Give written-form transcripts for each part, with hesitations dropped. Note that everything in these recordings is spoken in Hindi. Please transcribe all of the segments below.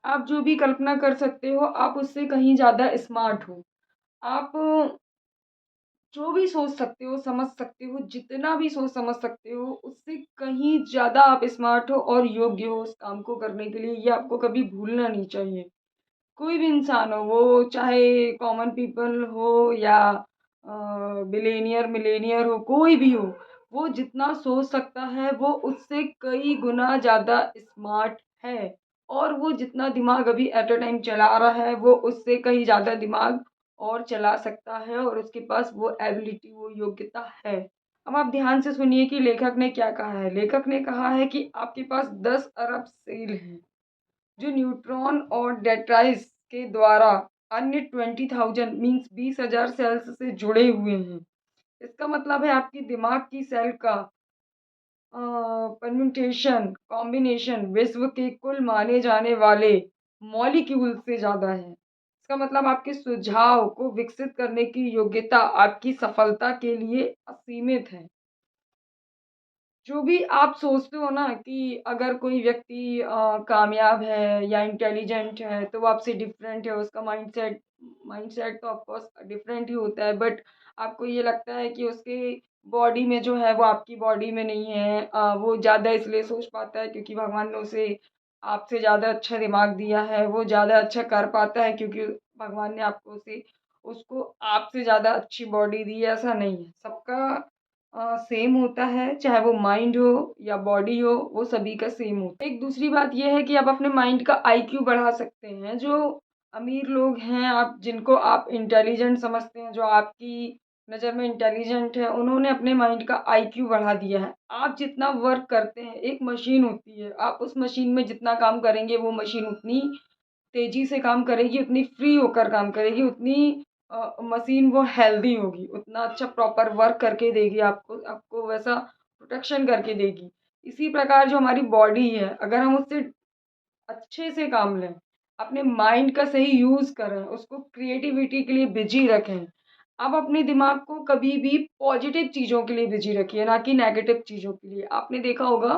आप जो भी कल्पना कर सकते हो, आप उससे कहीं ज़्यादा स्मार्ट हो। आप जो भी सोच सकते हो, समझ सकते हो, जितना भी सोच समझ सकते हो, उससे कहीं ज़्यादा आप स्मार्ट हो और योग्य हो उस काम को करने के लिए, ये आपको कभी भूलना नहीं चाहिए। कोई भी इंसान हो, वो चाहे कॉमन पीपल हो या बिलियनियर, मिलेनियर हो, कोई भी हो, वो जितना सोच सकता है, वो उससे कई गुना ज़्यादा स्मार्ट है। और वो जितना दिमाग अभी एट अ टाइम चला रहा है, वो उससे कहीं ज़्यादा दिमाग और चला सकता है और उसके पास वो एबिलिटी, वो योग्यता है। अब आप ध्यान से सुनिए कि लेखक ने क्या कहा है। लेखक ने कहा है कि आपके पास 10 अरब सेल हैं, जो न्यूट्रॉन और डेट्राइस के द्वारा अन्य 20,000 मीन्स 20,000 सेल्स से जुड़े हुए हैं। इसका मतलब है आपकी दिमाग की सेल का परम्यूटेशन, कॉम्बिनेशन विश्व के कुल माने जाने वाले मॉलिक्यूल से ज़्यादा है। इसका मतलब आपके सुझाव को विकसित करने की योग्यता आपकी सफलता के लिए असीमित है। जो भी आप सोचते हो ना कि अगर कोई व्यक्ति कामयाब है या इंटेलिजेंट है, तो वो आपसे डिफरेंट है, उसका माइंडसेट माइंडसेट तो ऑफ कोर्स डिफरेंट ही होता है, बट आपको ये लगता है कि उसके बॉडी में जो है वो आपकी बॉडी में नहीं है। वो ज़्यादा इसलिए सोच पाता है क्योंकि भगवान ने उसे आपसे ज़्यादा अच्छा दिमाग दिया है, वो ज़्यादा अच्छा कर पाता है क्योंकि भगवान ने आपको उसे उसको आपसे ज़्यादा अच्छी बॉडी दी है, ऐसा नहीं है। सबका सेम होता है, चाहे वो माइंड हो या बॉडी हो, वो सभी का सेम होता है। एक दूसरी बात ये है कि आप अपने माइंड का आईक्यू बढ़ा सकते हैं। जो अमीर लोग हैं, आप जिनको आप इंटेलिजेंट समझते हैं, जो आपकी नज़र में इंटेलिजेंट है, उन्होंने अपने माइंड का आईक्यू बढ़ा दिया है। आप जितना वर्क करते हैं, एक मशीन होती है, आप उस मशीन में जितना काम करेंगे, वो मशीन उतनी तेज़ी से काम करेगी, उतनी फ्री होकर काम करेगी, उतनी मशीन वो हेल्दी होगी, उतना अच्छा प्रॉपर वर्क करके देगी आपको, आपको वैसा प्रोटेक्शन करके देगी। इसी प्रकार जो हमारी बॉडी है, अगर हम उससे अच्छे से काम लें, अपने माइंड का सही यूज़ करें, उसको क्रिएटिविटी के लिए बिज़ी रखें। आप अपने दिमाग को कभी भी पॉजिटिव चीज़ों के लिए बिज़ी रखिए, ना कि नेगेटिव चीज़ों के लिए। आपने देखा होगा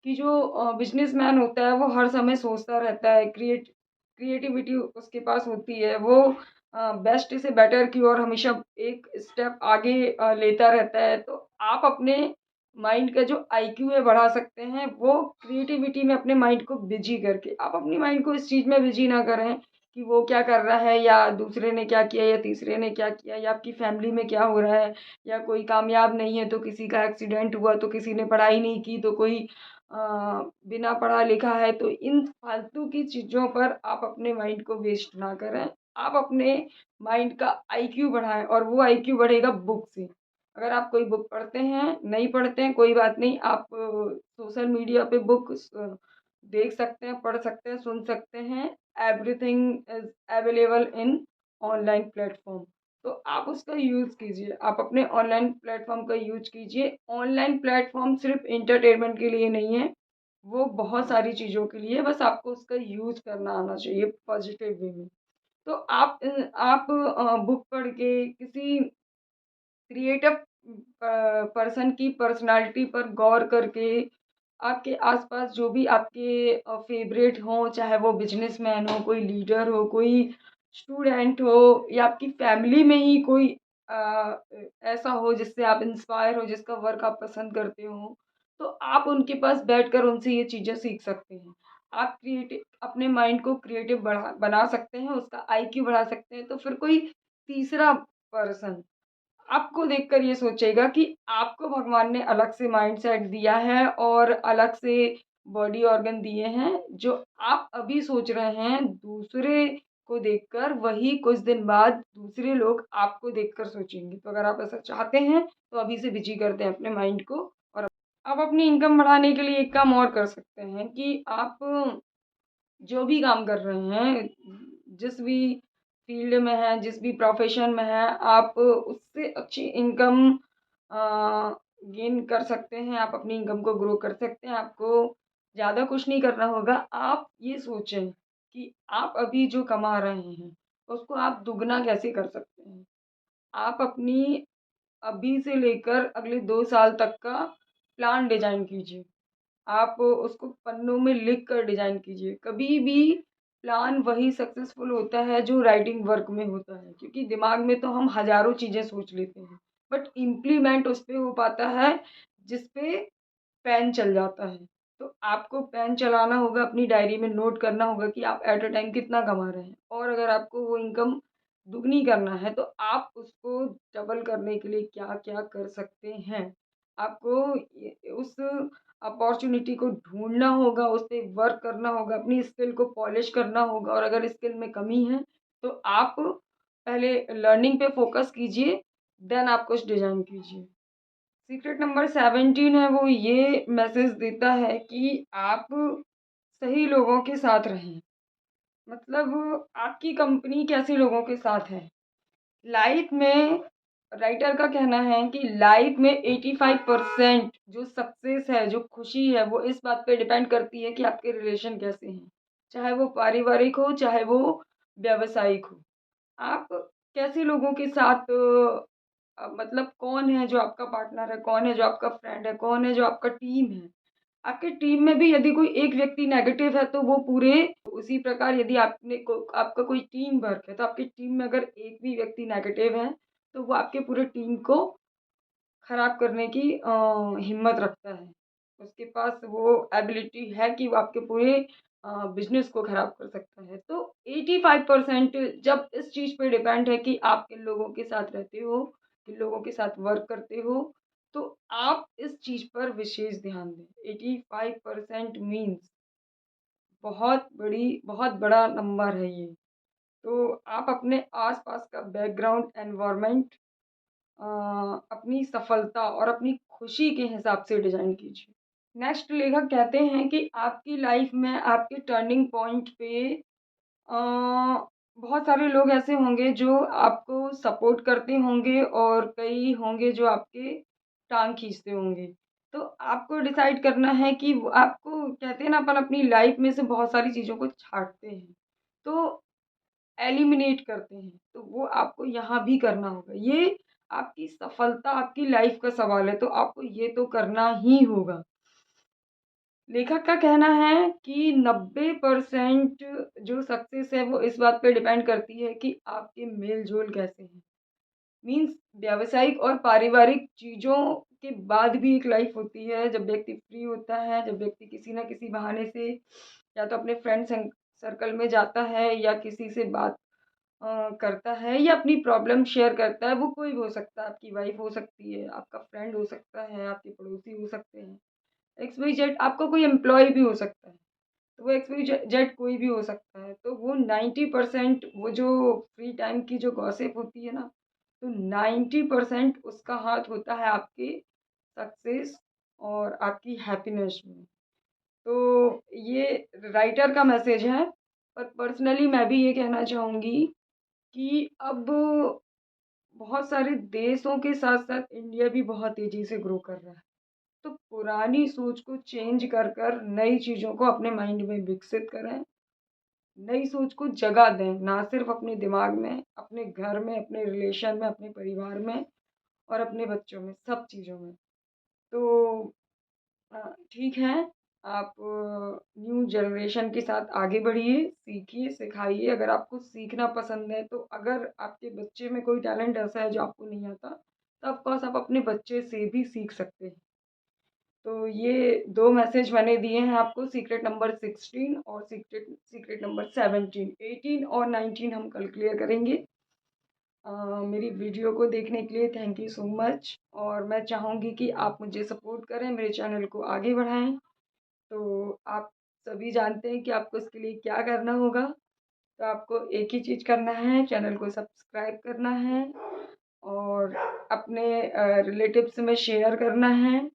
कि जो बिज़नेसमैन होता है, वो हर समय सोचता रहता है, क्रिएटिविटी उसके पास होती है, वो बेस्ट से बेटर की ओर हमेशा एक स्टेप आगे लेता रहता है। तो आप अपने माइंड का जो आईक्यू है बढ़ा सकते हैं, वो क्रिएटिविटी में अपने माइंड को बिजी करके। आप अपनी माइंड को इस चीज़ में बिजी ना करें कि वो क्या कर रहा है या दूसरे ने क्या किया या तीसरे ने क्या किया या आपकी फैमिली में क्या हो रहा है, या कोई कामयाब नहीं है तो किसी का एक्सीडेंट हुआ, तो किसी ने पढ़ाई नहीं की तो कोई अ, बिना पढ़ा लिखा है। तो इन फालतू की चीज़ों पर आप अपने माइंड को वेस्ट ना करें। आप अपने माइंड का आईक्यू बढ़ाएँ और वो आईक्यू बढ़ेगा बुक से। अगर आप कोई बुक पढ़ते हैं, नहीं पढ़ते हैं कोई बात नहीं, आप सोशल मीडिया पे बुक्स देख सकते हैं, पढ़ सकते हैं, सुन सकते हैं। Everything is available in online platform. तो आप उसका यूज़ कीजिए, आप अपने ऑनलाइन प्लेटफ़ॉर्म का यूज़ कीजिए। ऑनलाइन प्लेटफ़ॉर्म सिर्फ़ एंटरटेनमेंट के लिए नहीं है, वो बहुत सारी चीज़ों के लिए है, बस आपको उसका यूज़ करना आना चाहिए पॉज़िटिव वे में। तो आप बुक पढ़ के किसी क्रिएटिव पर्सन की पर्सनैलिटी पर गौर करके, आपके आस-पास जो भी आपके फ़ेवरेट हों, चाहे वो बिज़नेसमैन हो, कोई लीडर हो, कोई स्टूडेंट हो या आपकी फ़ैमिली में ही कोई अ, ऐसा हो जिससे आप इंस्पायर हो, जिसका वर्क आप पसंद करते हो, तो आप उनके पास बैठकर उनसे ये चीज़ें सीख सकते हैं। आप क्रिएटिव अपने माइंड को क्रिएटिव बना सकते हैं, उसका आईक्यू बढ़ा सकते हैं, तो फिर कोई तीसरा पर्सन आपको देखकर ये सोचेगा कि आपको भगवान ने अलग से माइंडसेट दिया है और अलग से बॉडी ऑर्गन दिए हैं, जो आप अभी सोच रहे हैं दूसरे को देखकर, वही कुछ दिन बाद दूसरे लोग आपको देखकर सोचेंगे। तो अगर आप ऐसा चाहते हैं, तो अभी से बिज़ी कर दें अपने माइंड को। और आप अपनी इनकम बढ़ाने के लिए एक काम और कर सकते हैं कि आप जो भी काम कर रहे हैं, जिस भी फ़ील्ड में हैं, जिस भी प्रोफ़ेशन में हैं, आप उससे अच्छी इनकम गेन कर सकते हैं। आप अपनी इनकम को ग्रो कर सकते हैं। आपको ज़्यादा कुछ नहीं करना होगा। आप ये सोचें कि आप अभी जो कमा रहे हैं, उसको आप दुगना कैसे कर सकते हैं। आप अपनी अभी से लेकर अगले 2 साल तक का प्लान डिज़ाइन कीजिए। आप उसको पन्नों में लिख कर डिज़ाइन कीजिए। कभी भी प्लान वही सक्सेसफुल होता है जो राइटिंग वर्क में होता है, क्योंकि दिमाग में तो हम हज़ारों चीज़ें सोच लेते हैं, बट इम्प्लीमेंट उस पे हो पाता है जिस पे पेन चल जाता है। तो आपको पेन चलाना होगा, अपनी डायरी में नोट करना होगा कि आप एट अ टाइम कितना कमा रहे हैं, और अगर आपको वो इनकम दुगनी करना है तो आप उसको डबल करने के लिए क्या-क्या कर सकते हैं। आपको उस अपॉर्च्युनिटी को ढूँढना होगा, उस पे वर्क करना होगा, अपनी स्किल को पॉलिश करना होगा, और अगर स्किल में कमी है तो आप पहले लर्निंग पे फ़ोकस कीजिए, देन आप कुछ डिज़ाइन कीजिए। सीक्रेट नंबर 17 है, वो ये मैसेज देता है कि आप सही लोगों के साथ रहें। मतलब आपकी कंपनी कैसे लोगों के साथ है। लाइफ में राइटर का कहना है कि लाइफ में 85% जो सक्सेस है, जो खुशी है, वो इस बात पे डिपेंड करती है कि आपके रिलेशन कैसे हैं। चाहे वो पारिवारिक हो, चाहे वो व्यावसायिक हो। आप कैसे लोगों के साथ मतलब कौन है जो आपका पार्टनर है, कौन है जो आपका फ्रेंड है, कौन है जो आपका टीम है। आपके टीम में भी यदि कोई एक व्यक्ति नेगेटिव है तो वो पूरे उसी प्रकार, यदि आपका कोई टीम वर्क है तो आपकी टीम में अगर एक भी व्यक्ति नेगेटिव है तो वो आपके पूरे टीम को खराब करने की हिम्मत रखता है। उसके पास वो एबिलिटी है कि वो आपके पूरे बिज़नेस को खराब कर सकता है। तो 85% जब इस चीज़ पे डिपेंड है कि आप किन लोगों के साथ रहते हो, किन लोगों के साथ वर्क करते हो, तो आप इस चीज़ पर विशेष ध्यान दें। 85% मीन्स बहुत बड़ा नंबर है ये। तो आप अपने आस-पास का बैकग्राउंड एनवायरनमेंट अ, अपनी सफलता और अपनी खुशी के हिसाब से डिज़ाइन कीजिए। नेक्स्ट लेखक कहते हैं कि आपकी लाइफ में आपके टर्निंग पॉइंट पे बहुत सारे लोग ऐसे होंगे जो आपको सपोर्ट करते होंगे, और कई होंगे जो आपके टाँग खींचते होंगे। तो आपको डिसाइड करना है कि वो आपको, कहते हैं ना, अपन अपनी लाइफ में से बहुत सारी चीज़ों को छाँटते हैं, तो एलिमिनेट करते हैं, तो वो आपको यहाँ भी करना होगा। ये आपकी सफलता, आपकी लाइफ का सवाल है, तो आपको ये तो करना ही होगा। लेखक का कहना है कि 90% जो सक्सेस है वो इस बात पे डिपेंड करती है कि आपके मेल-जोल कैसे हैं। मीन्स व्यावसायिक और पारिवारिक चीज़ों के बाद भी एक लाइफ होती है, जब व्यक्ति फ्री होता है, जब व्यक्ति किसी न किसी बहाने से या तो अपने फ्रेंड सर्कल में जाता है, या किसी से बात करता है, या अपनी प्रॉब्लम शेयर करता है। वो कोई भी हो सकता है, आपकी वाइफ़ हो सकती है, आपका फ्रेंड हो सकता है, आपके पड़ोसी हो सकते हैं। एक्स, वाई, जेड, आपका कोई एम्प्लॉयी भी हो सकता है। तो वो एक्स, वाई, जेड कोई भी हो सकता है। तो वो 90% वो जो फ्री टाइम की जो गॉसिप होती है ना, तो 90% उसका हाथ होता है आपके सक्सेस और आपकी हैप्पीनेस में। तो ये राइटर का मैसेज है, पर पर्सनली मैं भी ये कहना चाहूँगी कि अब बहुत सारे देशों के साथ-साथ इंडिया भी बहुत तेज़ी से ग्रो कर रहा है। तो पुरानी सोच को चेंज कर कर नई चीज़ों को अपने माइंड में विकसित करें, नई सोच को जगह दें, ना सिर्फ अपने दिमाग में, अपने घर में, अपने रिलेशन में, अपने परिवार में और अपने बच्चों में, सब चीज़ों में। तो ठीक है, आप न्यू जनरेशन के साथ आगे बढ़िए, सीखिए, सिखाइए। अगर आपको सीखना पसंद है, तो अगर आपके बच्चे में कोई टैलेंट ऐसा है जो आपको नहीं आता, तो ऑफ़ कोर्स आप अपने बच्चे से भी सीख सकते हैं। तो ये 2 मैसेज मैंने दिए हैं आपको, सीक्रेट नंबर 16 और सीक्रेट सीक्रेट नंबर 17। 18 और 19 हम कल क्लियर करेंगे। अ, मेरी वीडियो को देखने के लिए थैंक यू सो मच, और मैं चाहूँगी कि आप मुझे सपोर्ट करें, मेरे चैनल को आगे बढ़ाएँ। तो आप सभी जानते हैं कि आपको इसके लिए क्या करना होगा। तो आपको एक ही चीज़ करना है, चैनल को सब्सक्राइब करना है, और अपने रिलेटिव्स में शेयर करना है।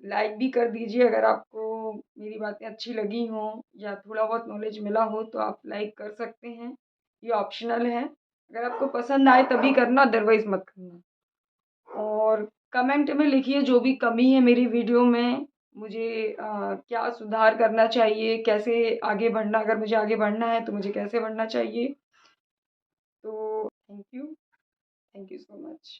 लाइक भी कर दीजिए अगर आपको मेरी बातें अच्छी लगी हों, या थोड़ा बहुत नॉलेज मिला हो, तो आप लाइक कर सकते हैं। ये ऑप्शनल है। अगर आपको पसंद आए तभी करना, अदरवाइज़ मत करना। और कमेंट में लिखिए जो भी कमी है मेरी वीडियो में, मुझे क्या सुधार करना चाहिए, कैसे आगे बढ़ना, अगर मुझे आगे बढ़ना है तो मुझे कैसे बढ़ना चाहिए। तो थैंक यू सो मच।